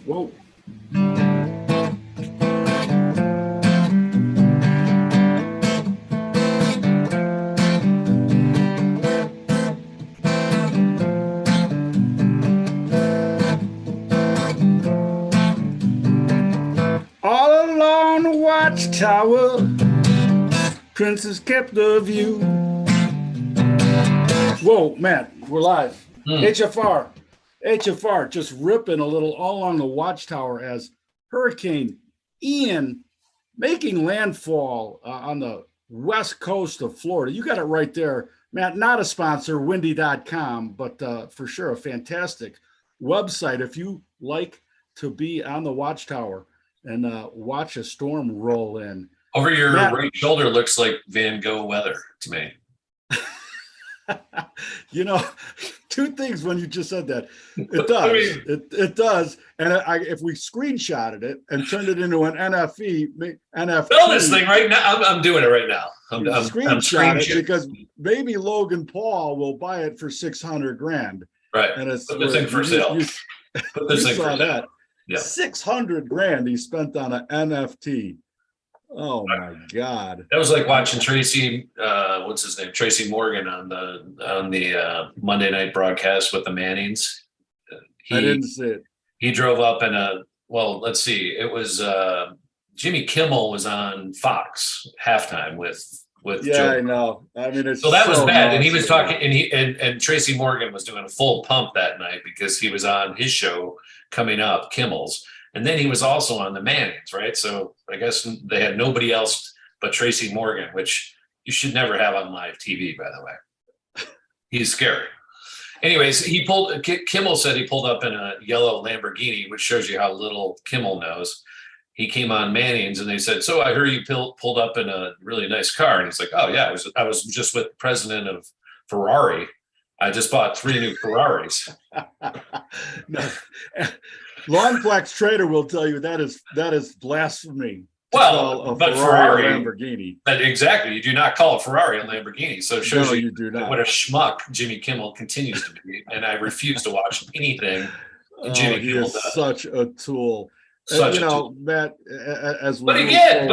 whoa. All along the watchtower, Princess kept the view. Whoa, man, we're live. HFR, just ripping a little all along the watchtower as Hurricane Ian making landfall on the west coast of Florida. You got it right there, Matt. Not a sponsor, windy.com, but for sure a fantastic website if you like to be on the watchtower and watch a storm roll in. Over your right shoulder looks like Van Gogh weather to me. You know, two things when you just said that. It does. It does. And if we screenshotted it and turned it into an NFT. Film this thing right now. I'm doing it right now. I'm screenshot it because maybe Logan Paul will buy it for $600,000. Right. And it's put this thing for sale. Put this thing for that. Yeah. $600,000 he spent on an NFT. Oh my God! That was like watching Tracy, what's his name, Tracy Morgan on the Monday night broadcast with the Mannings. I didn't see it. He drove up in let's see, it was Jimmy Kimmel was on Fox halftime with. Yeah, Joe. I know. I mean, it's so that was bad, and he was talking, and Tracy Morgan was doing a full pump that night because he was on his show coming up, Kimmel's. And then he was also on the Mannings, right? So I guess they had nobody else but Tracy Morgan, which you should never have on live TV, by the way. He's scary. Anyways, Kimmel said he pulled up in a yellow Lamborghini, which shows you how little Kimmel knows. He came on Mannings and they said, so I heard you pulled up in a really nice car. And he's like, oh yeah, I was just with the president of Ferrari. I just bought 3 new Ferraris. No. Longplex Trader will tell you that is blasphemy. Well, but Ferrari, Lamborghini. Exactly. You do not call a Ferrari a Lamborghini. So it shows you do not. What a schmuck Jimmy Kimmel continues to be. And I refuse to watch anything Jimmy Kimmel does. Such a tool. Tool. Matt, as we but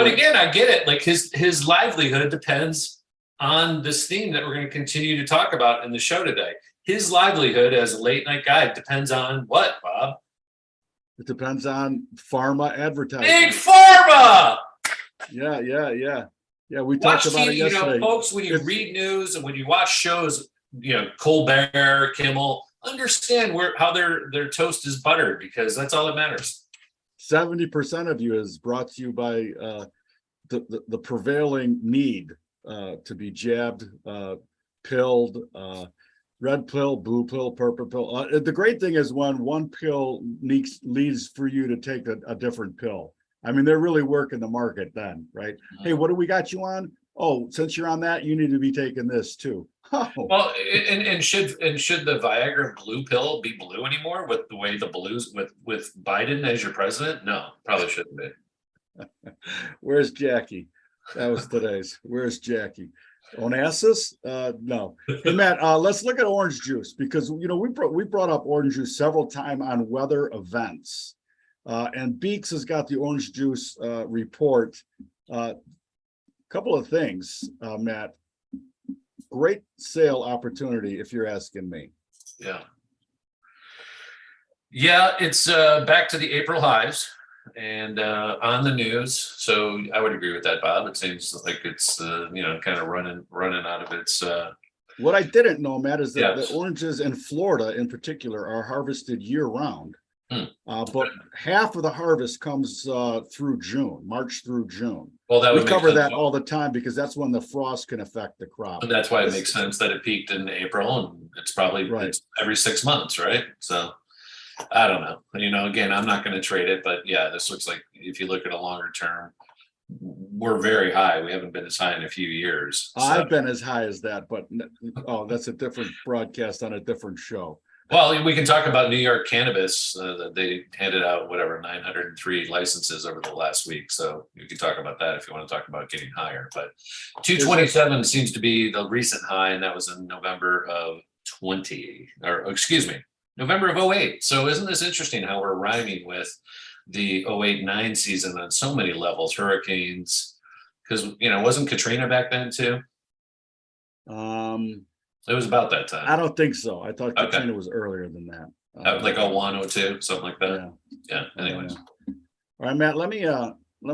again, I get it. Like his livelihood depends on this theme that we're going to continue to talk about in the show today. His livelihood as a late night guy depends on what, Bob? It depends on pharma advertising. Big pharma. Yeah. We talked about it yesterday. Folks, when you read news and when you watch shows, Colbert, Kimmel, understand how their toast is buttered because that's all that matters. 70% of you is brought to you by the prevailing need to be jabbed, pilled, red pill, blue pill, purple pill. The great thing is when one pill leads for you to take a different pill. I mean, they're really working the market then, right? Mm-hmm. Hey, what do we got you on? Oh, since you're on that, you need to be taking this too. Oh. Well, and should the Viagra blue pill be blue anymore with the way the blues with Biden as your president? No, probably shouldn't be. Where's Jackie? That was today's. Where's Jackie? Onassis? No. Hey, Matt, let's look at orange juice because we brought up orange juice several times on weather events, and Beeks has got the orange juice report. Couple of things, Matt. Great sale opportunity, if you're asking me. Yeah, it's back to the April highs. And on the news, so I would agree with that, Bob. It seems like it's kind of running out of its. What I didn't know, Matt, is that the oranges in Florida, in particular, are harvested year round. But half of the harvest comes through June, March through June. Well, we cover that all the time because that's when the frost can affect the crop. And that's why it makes sense that it peaked in April, and it's probably it's every 6 months, right? So. I don't know. Again, I'm not going to trade it, but yeah, this looks like if you look at a longer term, we're very high. We haven't been as high in a few years. So. I've been as high as that, but that's a different broadcast on a different show. Well, we can talk about New York cannabis. They handed out 903 licenses over the last week. So you can talk about that if you want to talk about getting higher. But 227 seems to be the recent high, and that was in November of November of '08. So isn't this interesting how we're rhyming with the '08-9 season on so many levels, hurricanes, because, wasn't Katrina back then too? It was about that I time. don't think so. I thought Okay. Katrina was earlier than that. Like '01, '02, something like that. Yeah. I don't Anyways, know. All right, Matt, let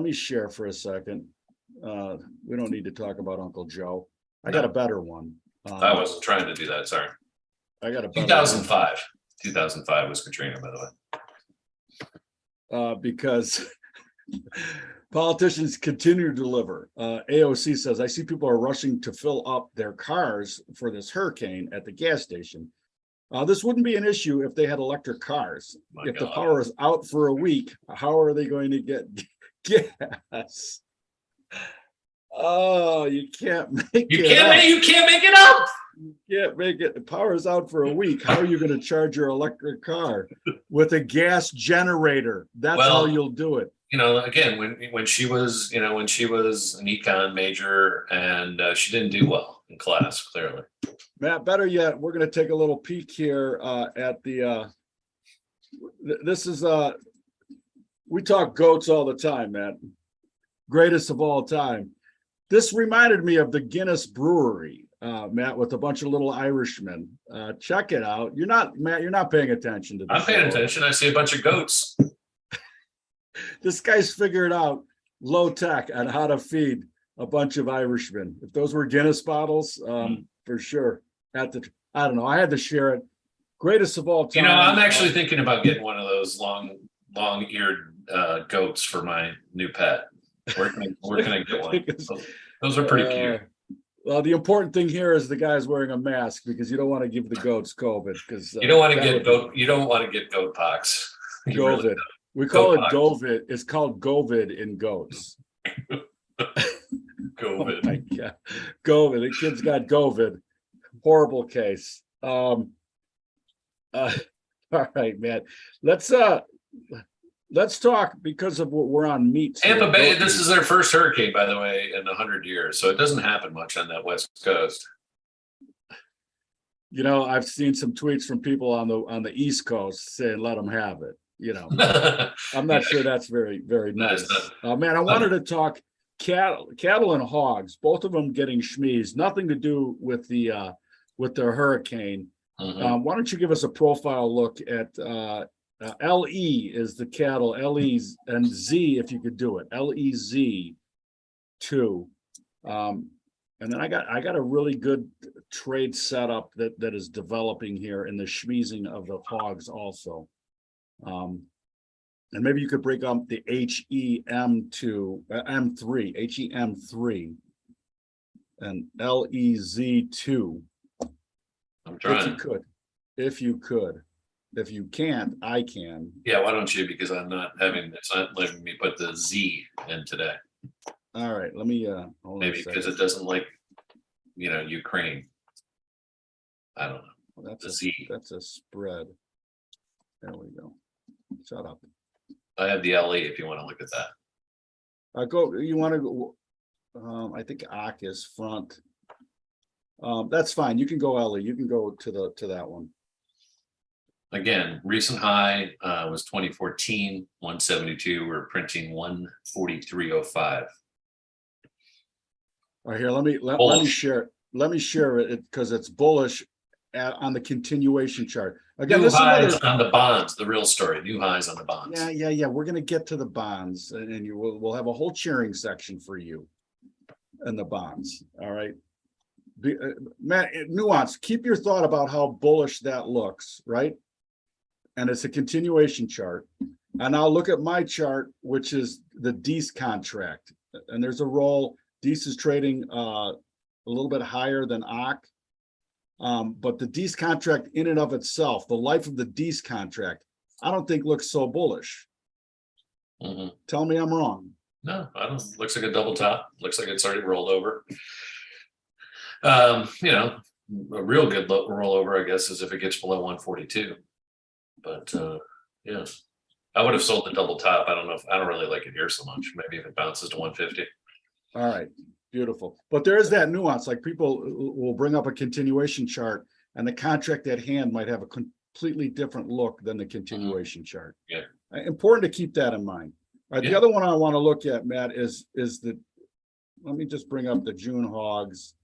me share for a second. We don't need to talk about Uncle Joe. I got a better one. I wasn't trying to do that. Sorry. I got a better 2005. 2005 was Katrina, by the way. because politicians continue to deliver. AOC says, I see people are rushing to fill up their cars for this hurricane at the gas station. This wouldn't be an issue if they had electric cars. My If the God. power is out for a week, how are they going to get gas? Oh, you can't make You it can't up. make it up. You can't make it. The power is out for a week. How are you going to charge your electric car with a gas generator? That's how Well, you'll do it. Again, when she was an econ major, and she didn't do well in class, clearly. Matt, better yet, we're going to take a little peek here at the. This is we talk goats all the time, Matt. Greatest of all time. This reminded me of the Guinness Brewery, Matt, with a bunch of little Irishmen. Check it out. You're not, Matt. You're not paying attention to this. I'm paying attention. I see a bunch of goats. This guy's figured out low tech on how to feed a bunch of Irishmen. If those were Guinness bottles, for sure. I don't know. I had to share it. Greatest of all time. I'm actually thinking about getting one of those long-eared goats for my new pet. Where can I get one? Those are pretty cute. Well, the important thing here is the guy's wearing a mask because you don't want to give the goats COVID because You don't want to get goat. You don't want to get goat pox. COVID. We call it COVID. It's called COVID in goats. COVID. Oh my God. COVID. The kid's got COVID. Horrible case. All right, man. Let's talk because of what we're on meat. Tampa Bay. This is their first hurricane, by the way, in 100 years. So it doesn't happen much on that West Coast. I've seen some tweets from people on the East Coast saying, let them have it. I'm not sure that's very, very nice. Man, I wanted to talk cattle and hogs, both of them getting schmeezed, nothing to do with the hurricane. Mm-hmm. Why don't you give us a profile look at LE is the cattle, LE's, and Z, if you could do it, LEZ 2. And then I got a really good trade setup that is developing here in the schmeezing of the hogs also. And maybe you could break up the HEM2, M3, HEM3 and LEZ2. I'm trying. If you could. If you can't, I can. Yeah, why don't you? Because it's not letting me put the Z in today. All right, let me maybe because it doesn't like Ukraine. I don't know. Well, that's the a Z. That's a spread. There we go. Shut up. I have the LE if you want to look at that. You want to go? I think ACK is front. That's fine. You can go LE. You can go to that one. Again, recent high was 2014, 172. We're printing 143.05. All right, here, let me share. Let me share it because it's bullish on the continuation chart. Again, new highs on the bonds, the real story. New highs on the bonds. Yeah. We're going to get to the bonds, and we'll have a whole cheering section for you and the bonds. All right. Matt, nuance. Keep your thought about how bullish that looks, right? And it's a continuation chart. And I'll look at my chart, which is the DEES contract. And there's a roll. DEES is trading a little bit higher than ACK. But the DEES contract in and of itself, the life of the DEES contract, I don't think looks so bullish. Mm-hmm. Tell me I'm wrong. No, I don't. Looks like a double top. Looks like it's already rolled over. A real good rollover, I guess, is if it gets below 142. But yeah, I would have sold the double top. I don't really like it here so much. Maybe if it bounces to 150. All right, beautiful. But there is that nuance. Like people will bring up a continuation chart, and the contract at hand might have a completely different look than the continuation chart. Yeah. Important to keep that in mind. All right, Yeah. the other one I want to look at, Matt, is the, let me just bring up the June hogs.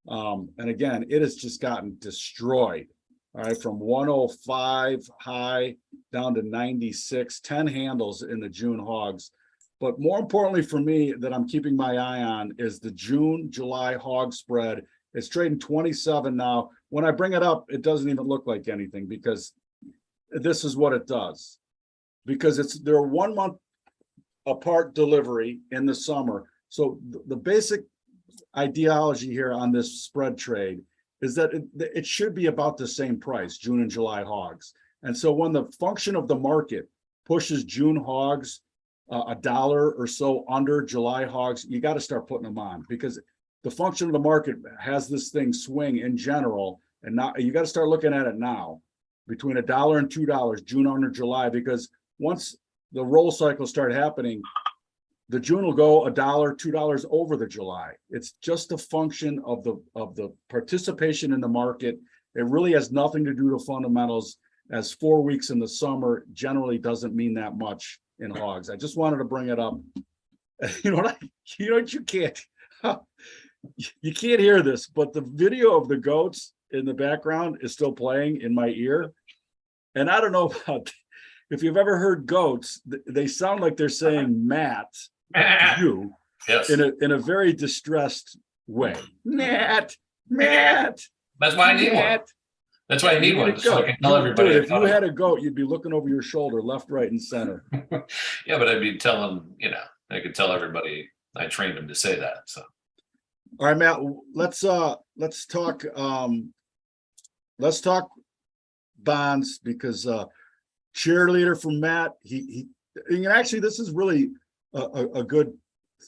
And again, it has just gotten destroyed. All right, from 105 high down to 96, 10 handles in the June hogs. But more importantly for me that I'm keeping my eye on is the June, July hog spread. It's trading 27 now. When I bring it up, it doesn't even look like anything because this is what it does. Because they're 1 month apart delivery in the summer. So the basic ideology here on this spread trade is that it should be about the same price, June and July hogs. And so when the function of the market pushes June hogs $1 or so under July hogs, you got to start putting them on, because the function of the market has this thing swing in general. And now you got to start looking at it now between $1 and $2, June under July, because once the roll cycle start happening, the June will go $1, $2 over the July. It's just a function of the participation in the market. It really has nothing to do to fundamentals, as 4 weeks in the summer generally doesn't mean that much in hogs. I just wanted to bring it up. You know what? You can't hear this, but the video of the goats in the background is still playing in my ear. And I don't know about if you've ever heard goats, they sound like they're saying Matt, you, Yes. in a very distressed way. Matt. That's why I need one. That's why I need one. So I can tell everybody. Dude, if you had a goat, you'd be looking over your shoulder, left, right, and center. Yeah, but I'd be telling, I could tell everybody I trained him to say that. So. All right, Matt, let's talk bonds, because cheerleader from Matt, he and actually this is really a good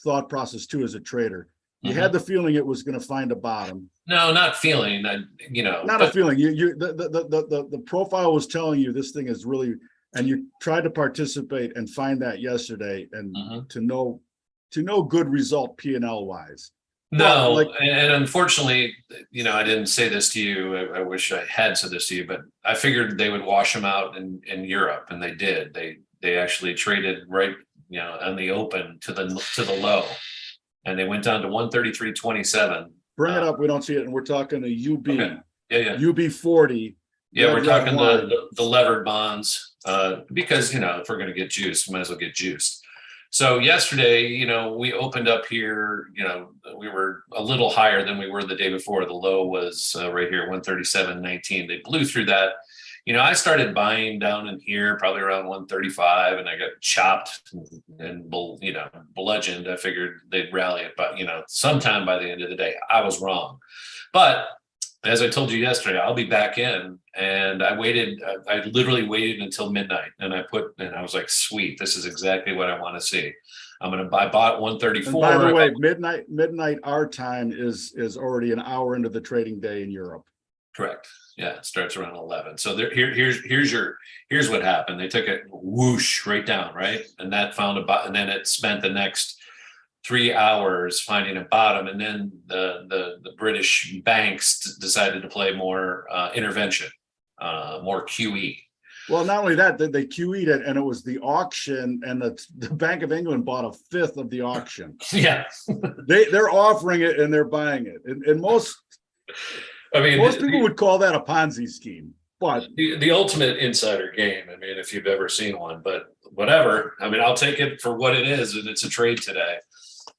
thought process too as a trader. You had the feeling it was going to find a bottom. No, not feeling. Not a feeling. The profile was telling you this thing is really, and you tried to participate and find that yesterday, and to know good result P&L wise. No, and unfortunately, I didn't say this to you. I wish I had said this to you, but I figured they would wash them out in Europe, and they did. They actually traded right, on the open to the low, and they went down to 133.27. Bring it up. We don't see it, and we're talking a UB. Okay. Yeah. UB 40. Yeah, we're talking the levered bonds, because if we're going to get juiced, we might as well get juiced. So yesterday, we opened up here, we were a little higher than we were the day before. The low was right here, 137.19. They blew through that. I started buying down in here probably around 135, and I got chopped and bludgeoned. I figured they'd rally it, but sometime by the end of the day, I was wrong. But as I told you yesterday, I'll be back in, and I literally waited until midnight, and I was like, sweet, this is exactly what I want to see. I bought 134. And by the way, midnight our time is already an hour into the trading day in Europe. Correct. Yeah, it starts around 11. So here's what happened. They took it whoosh right down, right? And that found a bottom, and then it spent the next 3 hours finding a bottom, and then the British banks decided to play more intervention, more QE. Well, not only that, they QE'd it, and it was the auction, and the Bank of England bought a fifth of the auction. Yeah, they're offering it and they're buying it, and most people would call that a Ponzi scheme. But the ultimate insider game. If you've ever seen one, but whatever. I'll take it for what it is, and it's a trade today.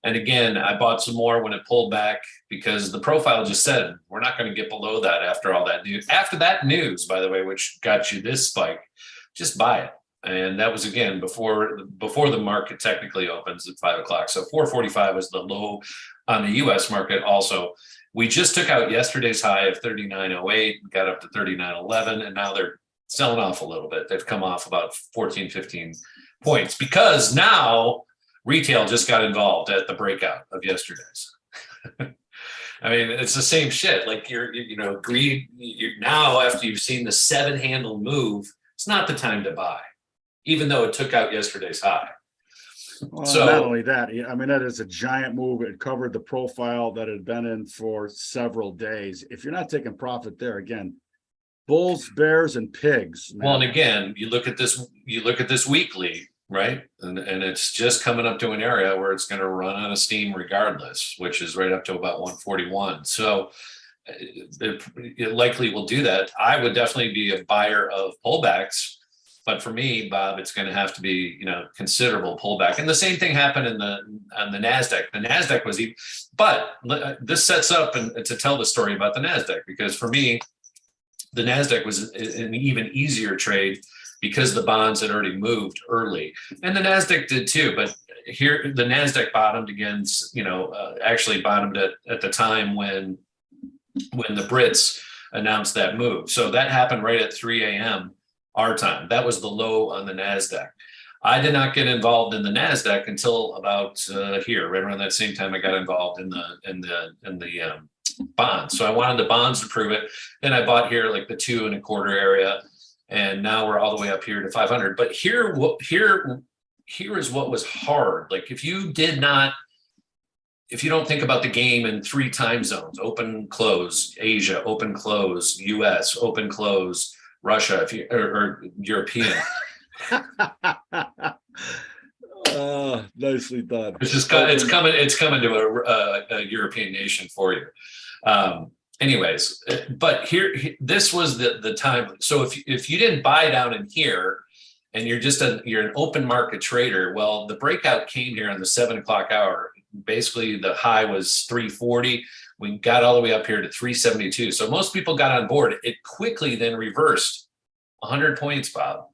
And again, I bought some more when it pulled back, because the profile just said we're not going to get below that after all that news. After that news, by the way, which got you this spike, just buy it. And that was, again, before the market technically opens at 5 o'clock. So 445 was the low on the U.S. market. Also, we just took out yesterday's high of 39.08, got up to 39.11, and now they're selling off a little bit. They've come off about 14, 15 points, because now retail just got involved at the breakout of yesterday's. It's the same shit. Like greed. Now, after you've seen the 7-handle move, it's not the time to buy, even though it took out yesterday's high. Well, so not only that, that is a giant move. It covered the profile that had been in for several days. If you're not taking profit there, again, bulls, bears, and pigs. Well, and man. again, you look at this weekly, right? And it's just coming up to an area where it's going to run out of steam regardless, which is right up to about 141. So it likely will do that. I would definitely be a buyer of pullbacks. But for me, Bob, it's going to have to be, considerable pullback. And the same thing happened on the Nasdaq. The Nasdaq was even, but this sets up and to tell the story about the Nasdaq, because for me, the Nasdaq was an even easier trade because the bonds had already moved early, and the Nasdaq did too. But here, the Nasdaq bottomed again. Actually bottomed at the time when the Brits announced that move. So that happened right at 3 a.m. our time. That was the low on the Nasdaq. I did not get involved in the Nasdaq until about here, right around that same time I got involved in the bonds. So I wanted the bonds to prove it. Then I bought here like the 2.25 area, and now we're all the way up here to 500. But here is what was hard. Like if you don't think about the game in 3 time zones: open, close, Asia, open, close, US, open, close, Russia, or European. Nicely done. It's coming to a European nation for you. Anyways, but this was the time. So if you didn't buy down in here, and you're an open market trader, well, the breakout came here on the 7 o'clock hour. Basically, the high was 340. We got all the way up here to 372. So most people got on board. It quickly then reversed 100 points, Bob.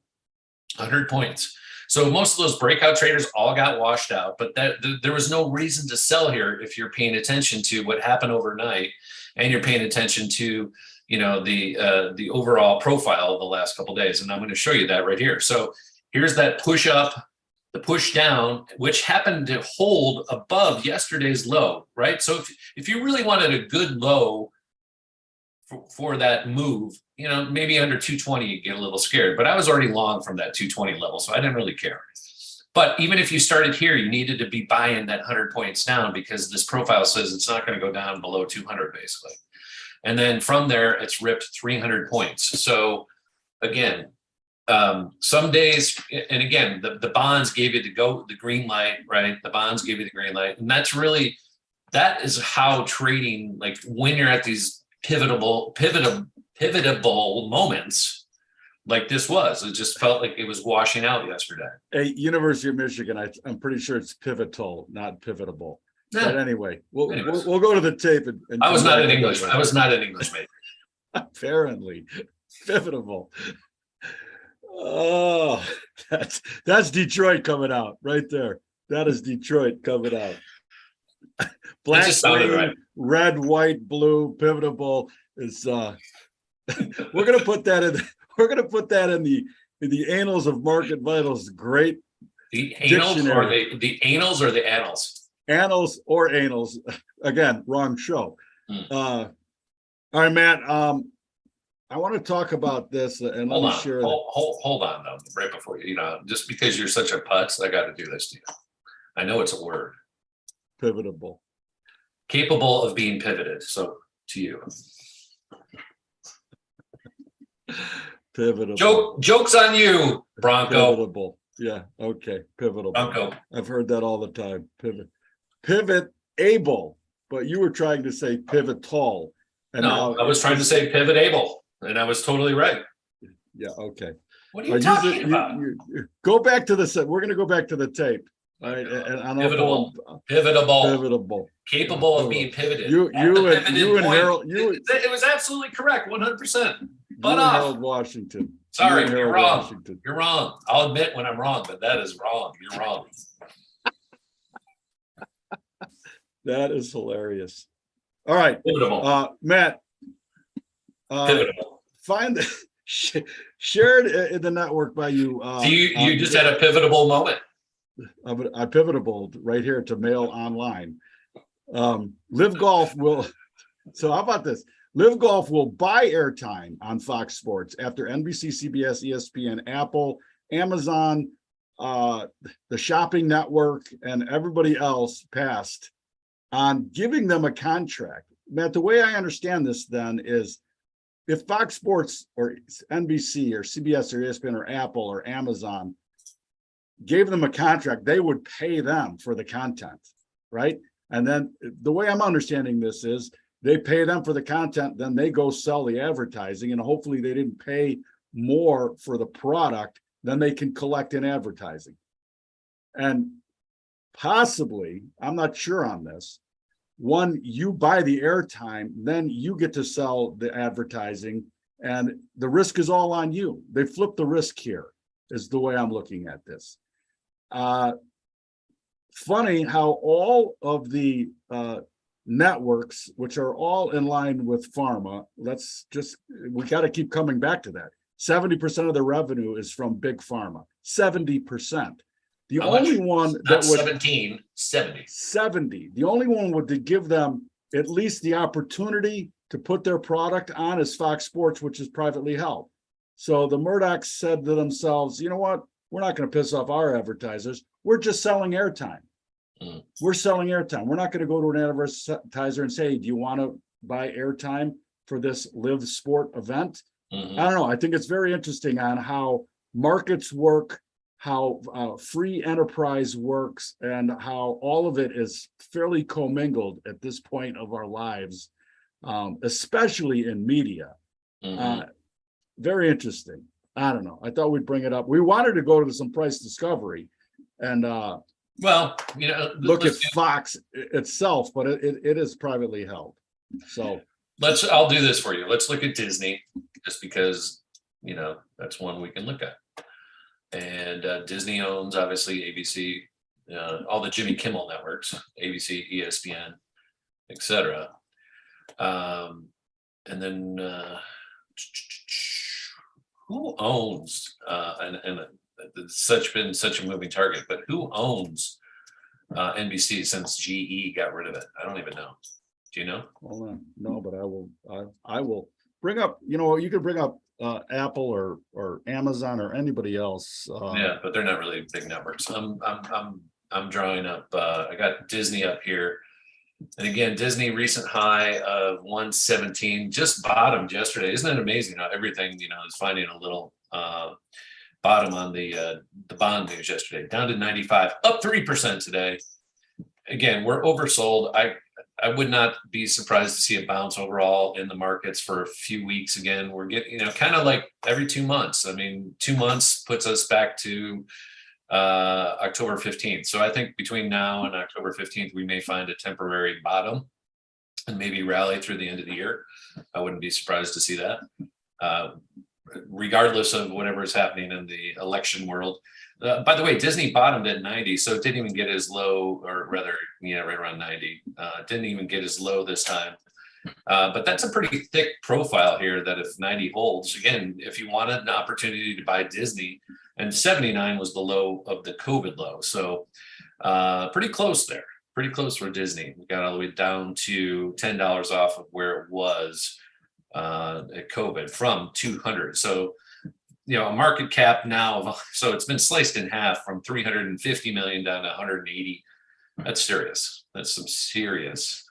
100 points. So most of those breakout traders all got washed out, but there was no reason to sell here if you're paying attention to what happened overnight, and you're paying attention to the overall profile of the last couple of days. And I'm going to show you that right here. So here's that push up, the push down, which happened to hold above yesterday's low, right? So if you really wanted a good low for that move, maybe under 220, you get a little scared, but I was already long from that 220 level, so I didn't really care. But even if you started here, you needed to be buying that 100 points down, because this profile says it's not going to go down below 200 basically. And then from there, it's ripped 300 points. So again, some days, and again, the bonds gave you the green light, right? The bonds gave you the green light. And that is how trading, like when you're at these pivotable moments like this was, it just felt like it was washing out yesterday. Hey, University of Michigan, I'm pretty sure it's pivotal, not pivotable. Yeah. But anyway, we'll go to the tape. And I was not an English major. Apparently, pivotable. Oh, that's Detroit coming out right there. That is Detroit coming out. Black, green, right. Red, white, blue, pivotable is. We're gonna put that in the annals of market vitals. Great. The annals or the annals or the annals. Annals or annals. Again, wrong show. All right, Matt. I want to talk about this, and let me share. Hold on, though, right before just because you're such a putz, I got to do this to you. I know it's a word. Pivotable. Capable of being pivoted. So to you. Pivotable. Joke's on you, Bronco. Pivotable. Yeah. Okay. Pivotable. Bronco. I've heard that all the time. Pivot able, but you were trying to say pivotal. And no, I was trying to say pivot able, and I was totally right. Yeah. Okay. What are you talking about? Go back to the. We're going to go back to the tape. All right. And pivotable. Capable of being pivoted. You and Harold. It was absolutely correct. 100%. But Harold Washington. Sorry, you're wrong. Washington. You're wrong. I'll admit when I'm wrong, but that is wrong. You're wrong. That is hilarious. All right, Matt. Pivotable. Find the shared in the network by you. You just had a pivotable moment. I pivotable right here to Mail Online. Live Golf will. So how about this? Live Golf will buy airtime on Fox Sports after NBC, CBS, ESPN, Apple, Amazon, the shopping network, and everybody else passed on giving them a contract. Matt, the way I understand this then is if Fox Sports or NBC or CBS or ESPN or Apple or Amazon gave them a contract, they would pay them for the content, right? And then the way I'm understanding this is they pay them for the content, then they go sell the advertising, and hopefully they didn't pay more for the product than they can collect in advertising. And possibly, I'm not sure on this, one, you buy the airtime, then you get to sell the advertising, and the risk is all on you. They flip the risk here, is the way I'm looking at this. Funny how all of the networks, which are all in line with pharma, we got to keep coming back to that. 70% of the revenue is from big pharma, 70%. The only one that would 17, 70. 70. The only one would give them at least the opportunity to put their product on is Fox Sports, which is privately held. So the Murdochs said to themselves, you know what? We're not going to piss off our advertisers. We're just selling airtime. We're selling airtime. We're not going to go to an advertiser and say, do you want to buy airtime for this live sport event? I don't know. I think it's very interesting on how markets work, how free enterprise works, and how all of it is fairly commingled at this point of our lives, especially in media. Very interesting. I don't know. I thought we'd bring it up. We wanted to go to some price discovery and well, you know, look at Fox itself, but it is privately held. So I'll do this for you. Let's look at Disney, just because, you know, that's one we can look at. And Disney owns obviously ABC, all the Jimmy Kimmel networks, ABC, ESPN, etc. And then who owns and it's been such a moving target, but who owns NBC since GE got rid of it? I don't even know. Do you know? Hold on. No, but I will bring up, you know, you could bring up Apple or Amazon or anybody else. Yeah, but they're not really big networks. I'm drawing up. I got Disney up here, and again, Disney recent high of 117, just bottomed yesterday. Isn't it amazing how everything, you know, is finding a little bottom on the bond news yesterday? Down to 95, up 3% today. Again, we're oversold. I would not be surprised to see a bounce overall in the markets for a few weeks. Again, we're getting, you know, kind of like every 2 months. I mean, 2 months puts us back to October 15th. So I think between now and October 15th, we may find a temporary bottom and maybe rally through the end of the year. I wouldn't be surprised to see that. Regardless of whatever is happening in the election world. By the way, Disney bottomed at 90, so it didn't even get as low, or rather, yeah, right around 90. Didn't even get as low this time. But that's a pretty thick profile here that if 90 holds, again, if you wanted an opportunity to buy Disney, and 79 was the low of the COVID low. So pretty close there, pretty close for Disney. We got all the way down to $10 off of where it was at COVID from 200. So, you know, a market cap now, so it's been sliced in half from 350 million down to 180. That's serious. That's some serious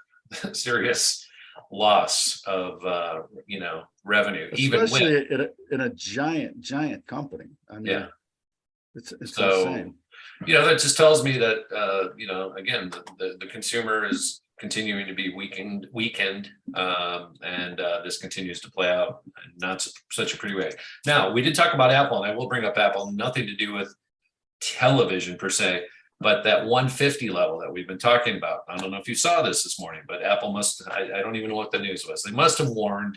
loss of, you know, revenue. Especially in a giant company. I mean, yeah, it's so insane. You know, that just tells me that, you know, again, the consumer is continuing to be weakened, and this continues to play out in not such a pretty way. Now, we did talk about Apple, and I will bring up Apple, nothing to do with television per se, but that 150 level that we've been talking about. I don't know if you saw this morning, but Apple I don't even know what the news was. They must have warned,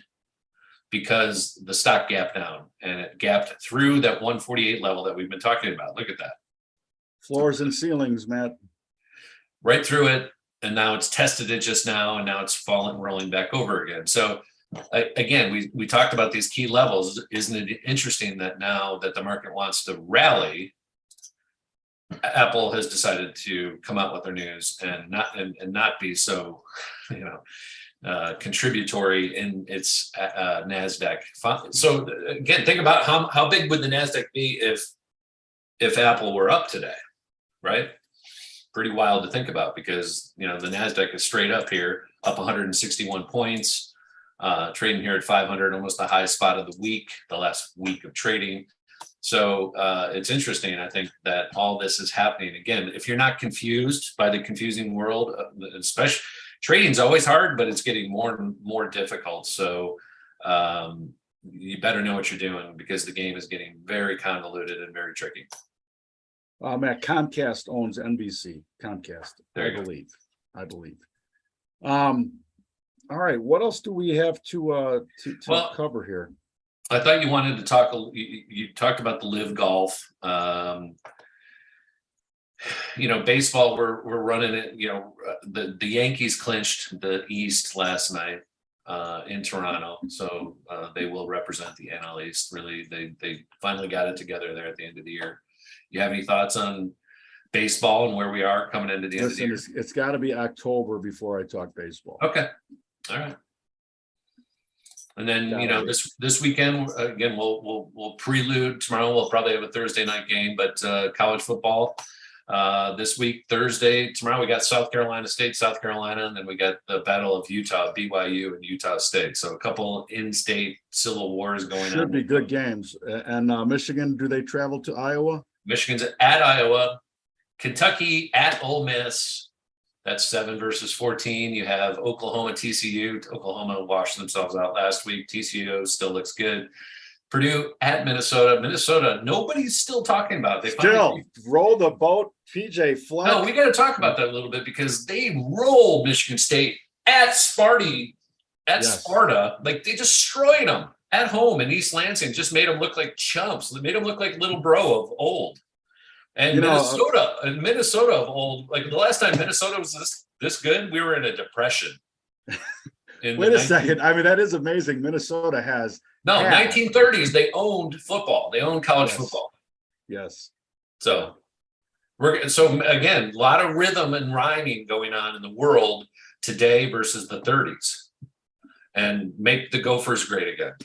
because the stock gapped down, and it gapped through that 148 level that we've been talking about. Look at that. Floors and ceilings, Matt. Right through it. And now it's tested it just now, and now it's falling, rolling back over again. So again, we talked about these key levels. Isn't it interesting that now that the market wants to rally, Apple has decided to come out with their news and not be so, you know, contributory in its NASDAQ. So again, think about how big would the NASDAQ be if Apple were up today, right? Pretty wild to think about, because, you know, the NASDAQ is straight up here, up 161 points. trading here at 500, almost the high spot of the week, the last week of trading. So it's interesting. I think that all this is happening. Again, if you're not confused by the confusing world, especially trading is always hard, but it's getting more and more difficult. So you better know what you're doing, because the game is getting very convoluted and very tricky. Matt, Comcast owns NBC. Comcast, I believe. All right, what else do we have to cover here? I thought you wanted to talk. You talked about the live golf. Baseball. We're running it. The Yankees clinched the East last night in Toronto, so they will represent the NL East. Really, they finally got it together there at the end of the year. You have any thoughts on baseball and where we are coming into the end of the year? It's got to be October before I talk baseball. Okay, all right. And then this weekend again we'll prelude tomorrow. We'll probably have a Thursday night game, but college football this week, Thursday. Tomorrow we got South Carolina State, South Carolina, and then we got the Battle of Utah, BYU and Utah State. So a couple in-state civil wars going on. Should be good games. And Michigan, do they travel to Iowa? Michigan's at Iowa, Kentucky at Ole Miss. That's 7 versus 14. You have Oklahoma, TCU. Oklahoma washed themselves out last week. TCU still looks good. Purdue at Minnesota. Minnesota, nobody's still talking about. They roll the boat. PJ Fleck. No, we got to talk about that a little bit, because they rolled Michigan State at Sparta. Like, they destroyed them at home in East Lansing. Just made them look like chumps. They made them look like little bro of old. And Minnesota of old, like the last time Minnesota was this good, we were in a depression. Wait a second. I mean, that is amazing. Minnesota has 1930s. They owned football. They owned college football. Yes. So again, a lot of rhythm and rhyming going on in the world today versus the 30s, and make the Gophers great again.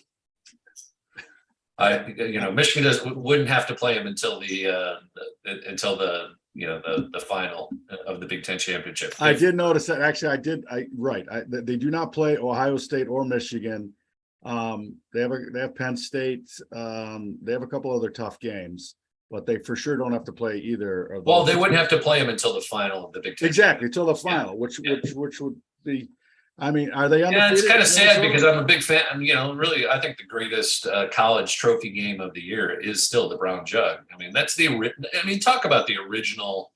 Michigan wouldn't have to play them until the final of the Big Ten championship. I did notice that. Actually, they do not play Ohio State or Michigan. They have Penn State. They have a couple other tough games, but they for sure don't have to play either of those. Well, they wouldn't have to play them until the final of the Big Ten. Exactly, till the final, which would be. I mean, are they undefeated? Yeah, it's kind of sad, because I'm a big fan. Really, I think the greatest college trophy game of the year is still the Brown Jug. I mean, that's talk about the original,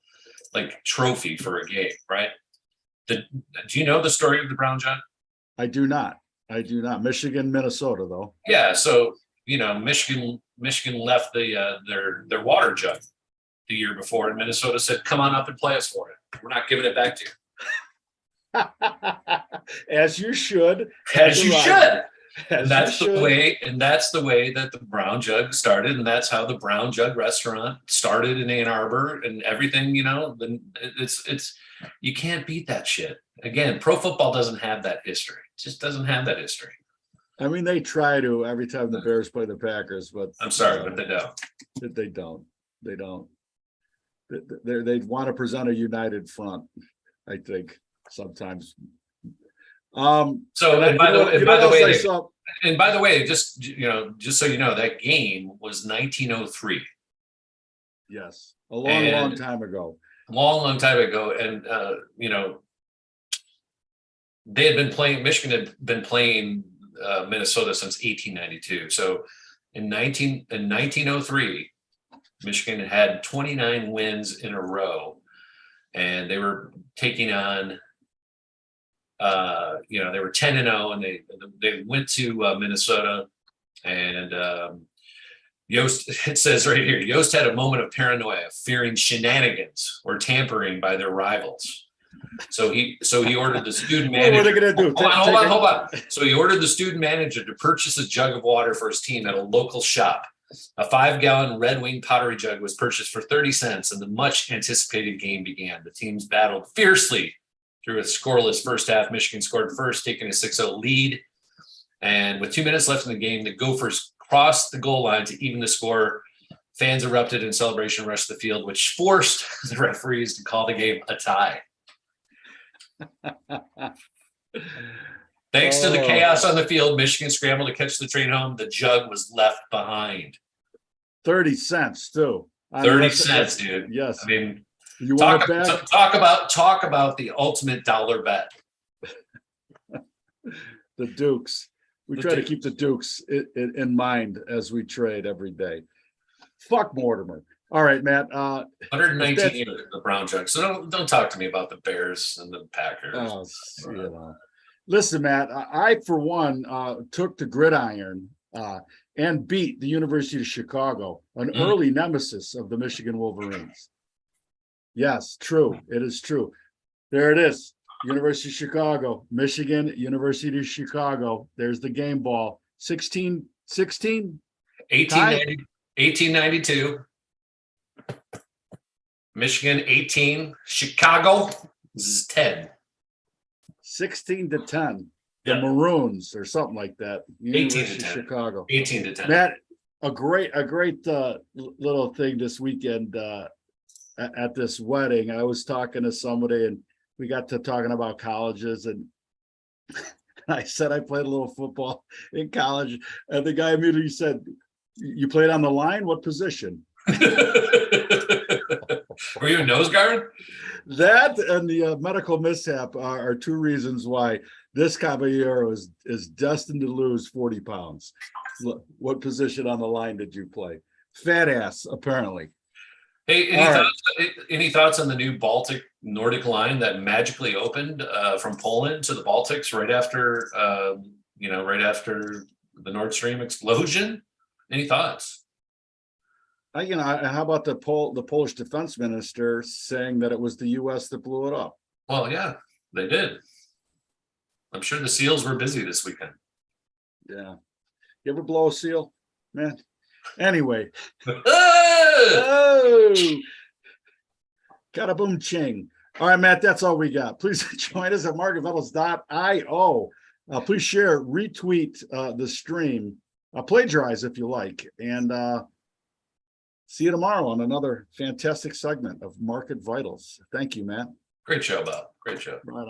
like, trophy for a game, right? Do you know the story of the Brown Jug? I do not. Michigan, Minnesota, though. Yeah, so Michigan left their water jug the year before, and Minnesota said, "Come on up and play us for it. We're not giving it back to you." As you should. And that's the way that the Brown Jug started, and that's how the Brown Jug restaurant started in Ann Arbor, and everything. It's you can't beat that shit. Again, pro football doesn't have that history. It just doesn't have that history. I mean, they try to every time the Bears play the Packers, but I'm sorry, but they don't. They don't. They want to present a united front, I think. Sometimes. By the way, just so you know, that game was 1903. Yes, a long time ago. Long time ago, and they had been playing. Michigan had been playing Minnesota since 1892. So in 1903, Michigan had 29 wins in a row, and they were taking on. They were 10-0, and they went to Minnesota, and Yost. It says right here, Yost had a moment of paranoia, fearing shenanigans or tampering by their rivals. So he ordered the student manager. What are they going to do? Hold on. So he ordered the student manager to purchase a jug of water for his team at a local shop. A 5-gallon Red Wing pottery jug was purchased for 30 cents, and the much anticipated game began. The teams battled fiercely through a scoreless first half. Michigan scored first, taking a 6-0 lead. And with 2 minutes left in the game, the Gophers crossed the goal line to even the score. Fans erupted in celebration, rushed the field, which forced the referees to call the game a tie. Thanks to the Oh. chaos on the field, Michigan scrambled to catch the train home. The jug was left behind. 30 cents too. I mean, 30 let's- cents, dude. Yes. I mean, You want it back? talk about the ultimate dollar bet. The Dukes. We The try to Dukes. keep the Dukes in mind as we trade every day. Fuck Mortimer. All right, Matt. 119 that's- years, the Brown jug. So don't talk to me about the Bears and the Packers. Listen, Matt. I for one took the gridiron and beat the University of Chicago, an early nemesis of the Michigan Wolverines. Yes, true. It is true. There it is. University of Chicago, Michigan, University of Chicago. There's the game ball. 16. 1892. Michigan 18. Chicago is 10. 16-10. The Yeah. Maroons or something like that. 18 to University of 10. Chicago. 18 to 10. Matt, a great little thing this weekend at this wedding. I was talking to somebody and we got to talking about colleges and I said I played a little football in college and the guy immediately said, "You played on the line? What position?" Were you a nose guard? That and the medical mishap are two reasons why this caballero is destined to lose 40 pounds. Look, what position on the line did you play? Fat ass, apparently. Hey, All any thoughts on the new Baltic Nordic line that magically opened from Poland to the Baltics right after the Nord Stream explosion? Any thoughts? How about the Polish defense minister saying that it was the U.S. that blew it up? Well, yeah, they did. I'm sure the SEALs were busy this weekend. Yeah. You ever blow a seal, man? Anyway. Ah! Oh, boom ching. All right, Matt, that's all we got. Please join us at marketmetals.io. Please share, retweet the stream, plagiarize if you like, and see you tomorrow on another fantastic segment of Market Vitals. Thank you, Matt. Great show, Bob. Great show. Right on.